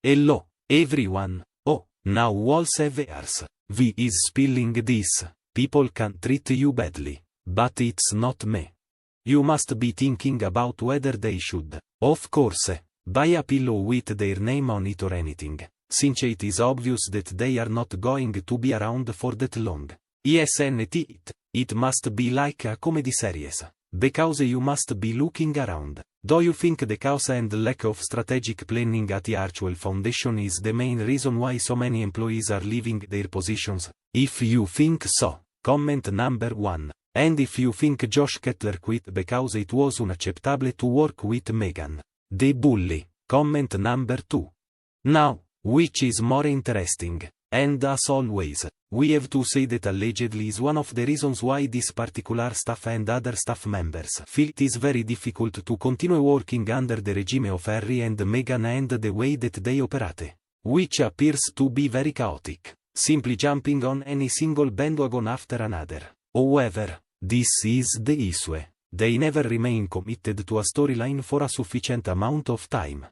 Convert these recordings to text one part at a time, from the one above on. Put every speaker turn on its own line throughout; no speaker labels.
Hello, everyone. Oh, now walls have ears. V is spilling this. People can treat you badly. But it's not me. You must be thinking about whether they should, of course, buy a pillow with their name on it or anything, since it is obvious that they are not going to be around for that long. Isn't it? It must be like a comedy series. Because you must be looking around. Do you think the chaos and lack of strategic planning at the actual foundation is the main reason why so many employees are leaving their positions? If you think so, comment number 1. And if you think Josh Kettler quit because it was unacceptable to work with Megan, the bully, comment number 2. Now, which is more interesting? And as always, we have to say that allegedly is one of the reasons why this particular staff and other staff members feel it is very difficult to continue working under the regime of Harry and Meghan and the way that they operate, which appears to be very chaotic, simply jumping on any single bandwagon after another. However, this is the issue. They never remain committed to a storyline for a sufficient amount of time.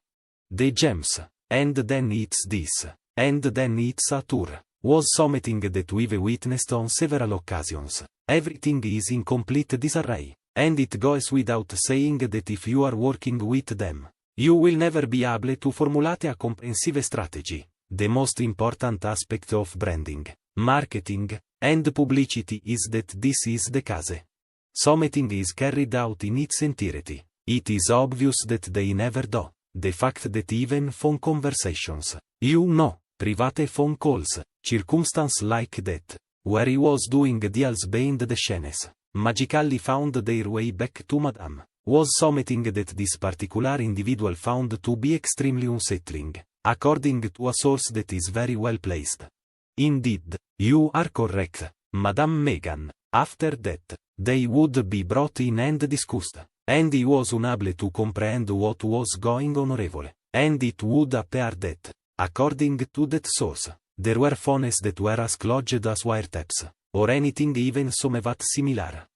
The gems, and then it's this, and then it's a tour, was something that we've witnessed on several occasions. Everything is in complete disarray, and it goes without saying that if you are working with them, you will never be able to formulate a comprehensive strategy. The most important aspect of branding, marketing, and publicity is that this is the case. Something is carried out in its entirety. It is obvious that they never do. The fact that even phone conversations, private phone calls, circumstances like that, where he was doing deals behind the scenes, magically found their way back to Madame, was something that this particular individual found to be extremely unsettling, according to a source that is very well placed. Indeed, you are correct, Madame Meghan. After that, they would be brought in and discussed, and he was unable to comprehend what was going on, and it would appear that, according to that source, there were phones that were as clogged as wiretaps, or anything even somewhat similar.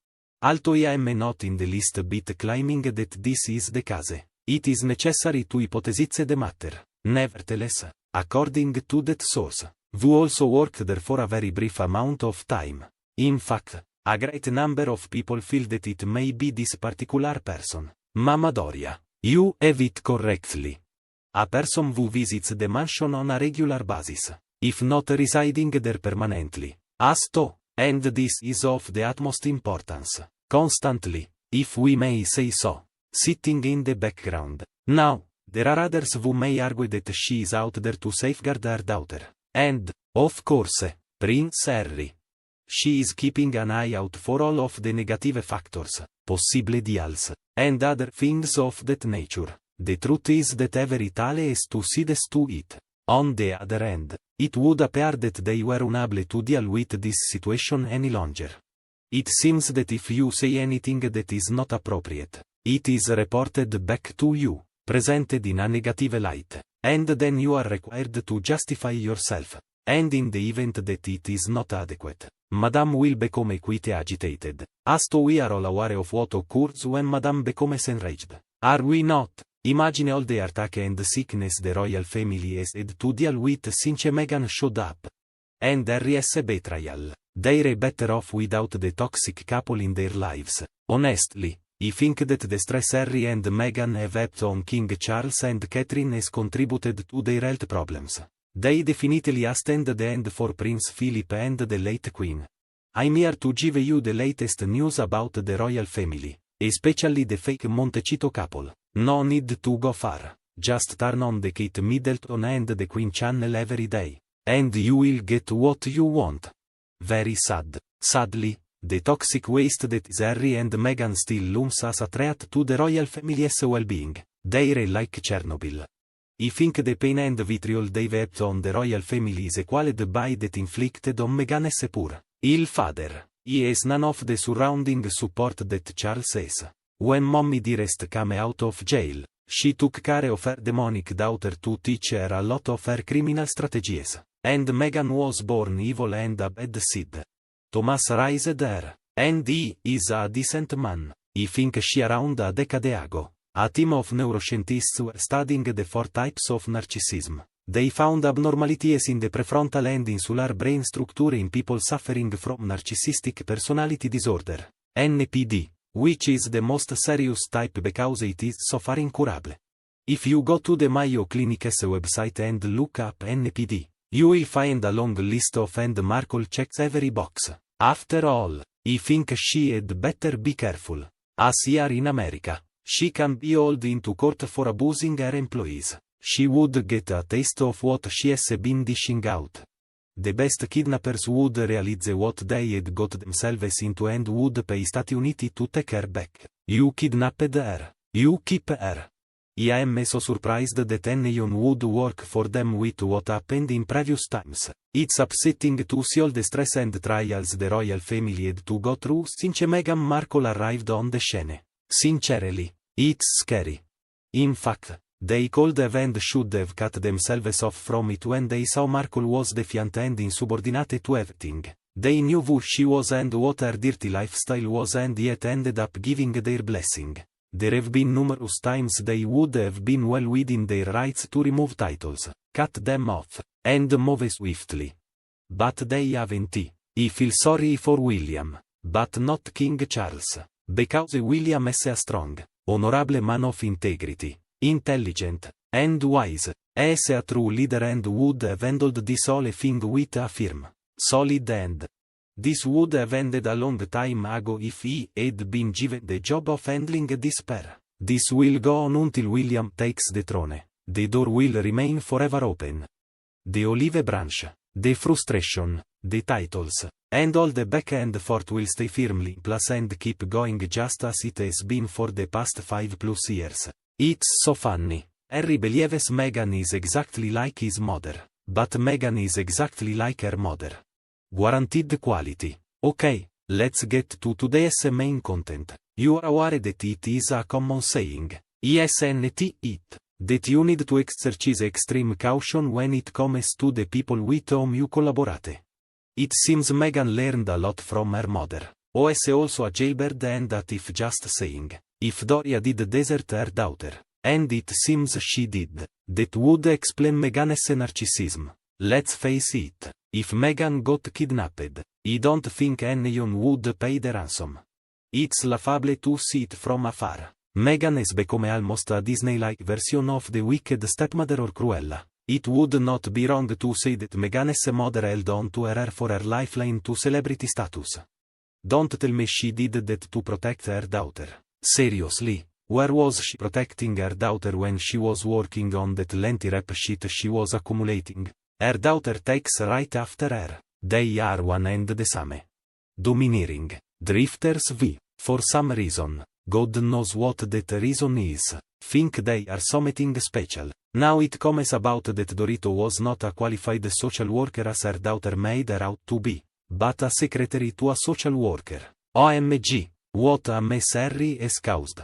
Although I am not in the least bit claiming that this is the case, it is necessary to hypothesize the matter. Nevertheless, according to that source, Vu also worked there for a very brief amount of time. In fact, a great number of people feel that it may be this particular person. Mama Doria, you have it correctly. A person who visits the mansion on a regular basis, if not residing there permanently, as to, and this is of the utmost importance, constantly, if we may say so, sitting in the background. Now, there are others who may argue that she is out there to safeguard her daughter, and, of course, Prince Harry. She is keeping an eye out for all of the negative factors, possible deals, and other things of that nature. The truth is that every Italy has two sides to it. On the other hand, it would appear that they were unable to deal with this situation any longer. It seems that if you say anything that is not appropriate, it is reported back to you, presented in a negative light, and then you are required to justify yourself. And in the event that it is not adequate, Madame will become quite agitated, as to we are all aware of what occurs when Madame becomes enraged. Are we not? Imagine all the attack and sickness the royal family has had to deal with since Meghan showed up. And Harry's betrayal. They're better off without the toxic couple in their lives. Honestly, I think that the stress Harry and Meghan have had on King Charles and Catherine has contributed to their health problems. They definitely stand the end for Prince Philip and the late Queen. I'm here to give you the latest news about the royal family, especially the fake Montecito couple. No need to go far, just turn on the Kate Middleton and the Queen channel every day, and you will get what you want. Very sad. Sadly, the toxic waste that is Harry and Meghan still looms as a threat to the royal family's well-being. They're like Chernobyl. I think the pain and vitriol they've had on the royal family is equaled by that inflicted on Meghan's poor, ill father. He has none of the surrounding support that Charles has. When Mommy Dearest came out of jail, she took care of her demonic daughter to teach her a lot of her criminal strategies, and Meghan was born evil and a bad seed. Thomas raised her, and he is a decent man. I think she around a decade ago. A team of neuroscientists were studying the 4 types of narcissism, They found abnormalities in the prefrontal and insular brain structure in people suffering from narcissistic personality disorder, NPD, which is the most serious type because it is so far incurable. If you go to the Mayo Clinic's website and look up NPD, you will find a long list of and Markle checks every box. After all, I think she had better be careful. As here in America, she can be hauled into court for abusing her employees. She would get a taste of what she has been dishing out. The best kidnappers would realize what they had got themselves into and would pay Stati Uniti to take her back. You kidnapped her. You keep her. I am so surprised that anyone would work for them with what happened in previous times. It's upsetting to see all the stress and trials the royal family had to go through since Meghan Markle arrived on the scene. Sincerely, it's scary. In fact, they could have and should have cut themselves off from it when they saw Markle was defiant and insubordinate to everything. They knew who she was and what her dirty lifestyle was and yet ended up giving their blessing. There have been numerous times they would have been well within their rights to remove titles, cut them off, and move swiftly. But they haven't. I feel sorry for William, but not King Charles, because William is a strong, honorable man of integrity, intelligent, and wise, as a true leader and would have handled this whole thing with a firm, solid hand. This would have ended a long time ago if he had been given the job of handling this pair. This will go on until William takes the throne. The door will remain forever open. The olive branch, the frustration, the titles, and all the back and forth will stay firmly in place and keep going just as it has been for the past 5+ years. It's so funny. Harry believes Meghan is exactly like his mother, but Meghan is exactly like her mother. Guaranteed quality. Okay, let's get to today's main content. You are aware that it is a common saying, isn't it, that you need to exercise extreme caution when it comes to the people with whom you collaborate. It seems Meghan learned a lot from her mother, who is also a jailbird and that if just saying, if Doria did desert her daughter, and it seems she did, that would explain Meghan's narcissism. Let's face it. If Meghan got kidnapped, I don't think anyone would pay the ransom. It's laughable to see it from afar. Meghan has become almost a Disney-like version of the wicked stepmother or Cruella. It would not be wrong to say that Meghan's mother held on to her for her lifeline to celebrity status. Don't tell me she did that to protect her daughter. Seriously, where was she protecting her daughter when she was working on that lengthy rap sheet she was accumulating? Her daughter takes right after her. They are one and the same. Domineering. Drifters v. For some reason, God knows what that reason is, think they are something special. Now it comes about that Dorito was not a qualified social worker as her daughter made her out to be, but a secretary to a social worker. OMG, what a mess Harry has caused.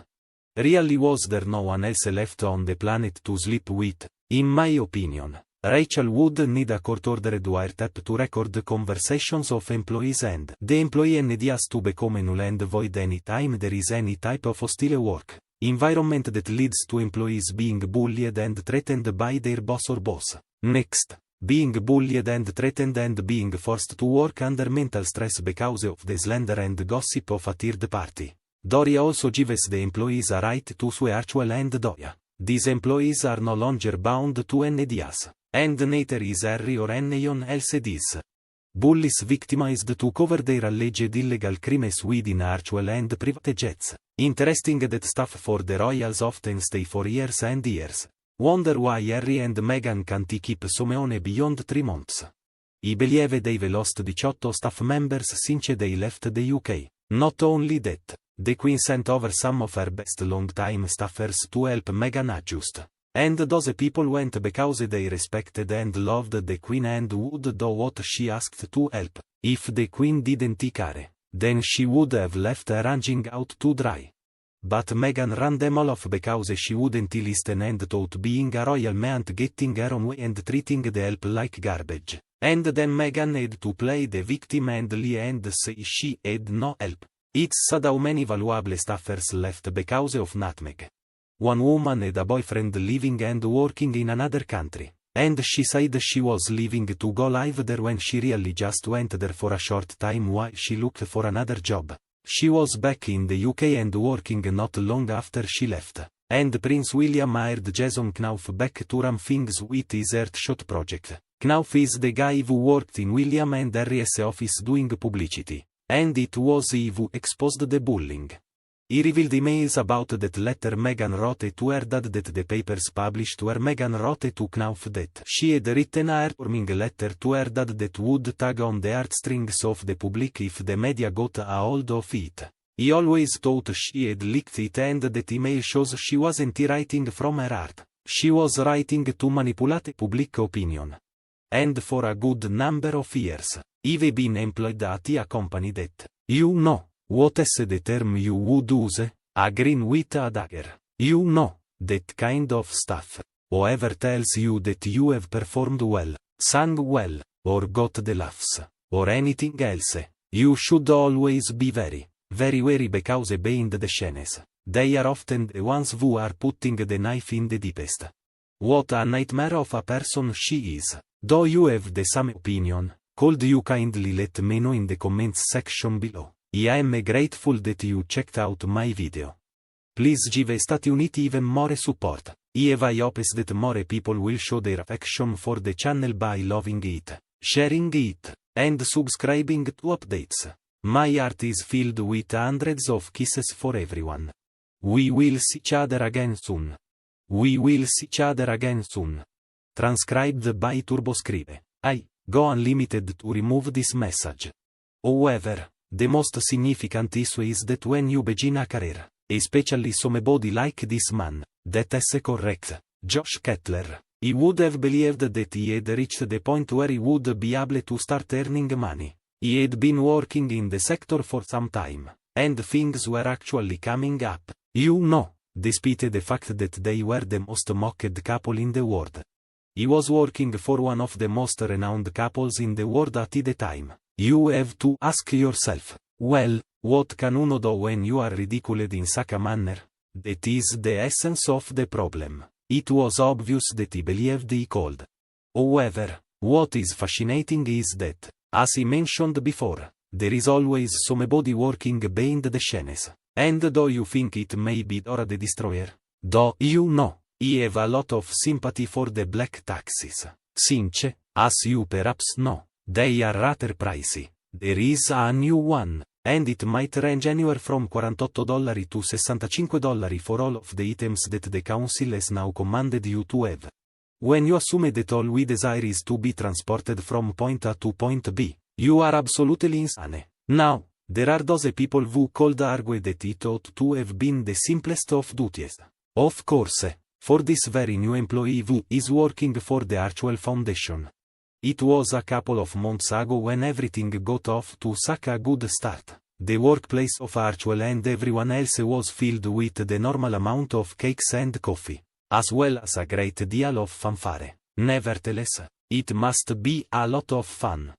Really was there no one else left on the planet to sleep with, in my opinion. Rachel would need a court-ordered wiretap to record conversations of employees and the employee needs to become null and void any time there is any type of hostile work environment that leads to employees being bullied and threatened by their boss or boss. Next, being bullied and threatened and being forced to work under mental stress because of the slander and gossip of a third party. Doria also gives the employees a right to sue Archwell and Doria. These employees are no longer bound to any ideas. And neither is Harry or anyone else is. Bullies victimized to cover their alleged illegal crimes within Archwell and private jets. Interesting that staff for the royals often stay for years and years. Wonder why Harry and Meghan can't keep Someone beyond 3 months. I believe they've lost 18 staff members since they left the UK. Not only that, the Queen sent over some of her best long-time staffers to help Meghan adjust. And those people went because they respected and loved the Queen and would do what she asked to help. If the Queen didn't care, then she would have left her hanging out to dry. But Meghan ran them all off because she wouldn't listen and thought being a royal meant getting her own way and treating the help like garbage. And then Meghan had to play the victim and lie and say she had no help. It's sad how many valuable staffers left because of nutmeg. One woman had a boyfriend living and working in another country, and she said she was leaving to go live there when she really just went there for a short time while she looked for another job. She was back in the UK and working not long after she left. And Prince William hired Jason Knauf back to run things with his Earthshot project. Knauf is the guy who worked in William and Harry's office doing publicity. And it was he who exposed the bullying. He revealed emails about that letter Meghan wrote to her dad that the papers published where Meghan wrote to Knauf that she had written a heartwarming letter to her dad that would tug on the heartstrings of the public if the media got a hold of it. He always thought she had leaked it and that email shows she wasn't writing from her heart. She was writing to manipulate public opinion. And for a good number of years, I've been employed at a company that, you know, what is the term you would use? A green with a dagger. You know, that kind of stuff. Whoever tells you that you have performed well, sung well, or got the laughs, or anything else, you should always be very, very wary because behind the scenes, they are often the ones who are putting the knife in the deepest. What a nightmare of a person she is. Though you have the same opinion, could you kindly let me know in the comments section below? I am grateful that you checked out my video. Please give Stati Uniti even more support. I hope that more people will show their affection for the channel by loving it, sharing it, and subscribing to updates. My heart is filled with hundreds of kisses for everyone. We will see each other again soon. We will see each other again soon. Transcribed by TurboScribe. I go unlimited to remove this message. However, the most significant issue is that when you begin a career, especially somebody like this man, that is correct, Josh Kettler, he would have believed that he had reached the point where he would be able to start earning money. He had been working in the sector for some time, and things were actually coming up, you know, despite the fact that they were the most mocked couple in the world. He was working for one of the most renowned couples in the world at the time. You have to ask yourself, well, what can uno do when you are ridiculed in such a manner? That is the essence of the problem. It was obvious that he believed he could. However, what is fascinating is that, as I mentioned before, there is always somebody working behind the scenes. And though you think it may be Dora the Destroyer, though you know, I have a lot of sympathy for the black taxis. Since, as you perhaps know, they are rather pricey. There is a new one, and it might range anywhere from $48 to $65 for all of the items that the council has now commanded you to have. When you assume that all we desire is to be transported from point A to point B, you are absolutely insane. Now, there are those people who could argue that it ought to have been the simplest of duties. Of course, for this very new employee who is working for the Archwell Foundation. It was a couple of months ago when everything got off to such a good start. The workplace of Archwell and everyone else was filled with the normal amount of cakes and coffee, as well as a great deal of fanfare. Nevertheless, it must be a lot of fun,